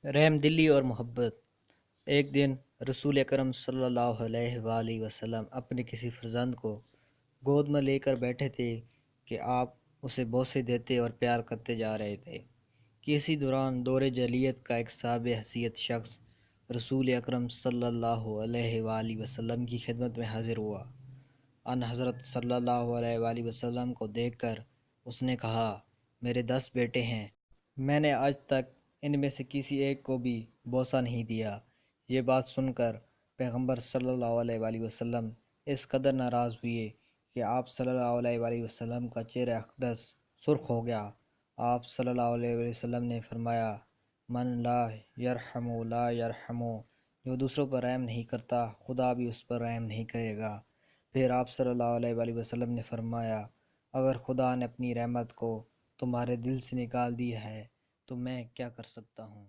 رحم دلی اور محبت۔ ایک دن رسول اکرم صلی اللہ علیہ وآلہ وسلم اپنے کسی فرزند کو گود میں لے کر بیٹھے تھے کہ آپ اسے بوسے دیتے اور پیار کرتے جا رہے تھے کہ اسی دوران دور جاہلیت کا ایک صاحب حیثیت شخص رسول اکرم صلی اللہ علیہ وآلہ وسلم کی خدمت میں حاضر ہوا۔ ان حضرت صلی اللہ علیہ وآلہ وسلم کو دیکھ کر اس نے کہا، میرے 10 بیٹے ہیں، میں نے آج تک ان میں سے کسی ایک کو بھی بوسہ نہیں دیا۔ یہ بات سن کر پیغمبر صلی اللہ علیہ وآلہ وسلم اس قدر ناراض ہوئے کہ آپ صلی اللہ علیہ وآلہ وسلم کا چہرہ اقدس سرخ ہو گیا۔ آپ صلی اللہ علیہ وآلہ وسلم نے فرمایا، من لا یرحم لا یرحم، جو دوسروں پر رحم نہیں کرتا خدا بھی اس پر رحم نہیں کرے گا۔ پھر آپ صلی اللہ علیہ وآلہ وسلم نے فرمایا، اگر خدا نے اپنی رحمت کو تمہارے دل سے نکال دی ہے تو میں کیا کر سکتا ہوں۔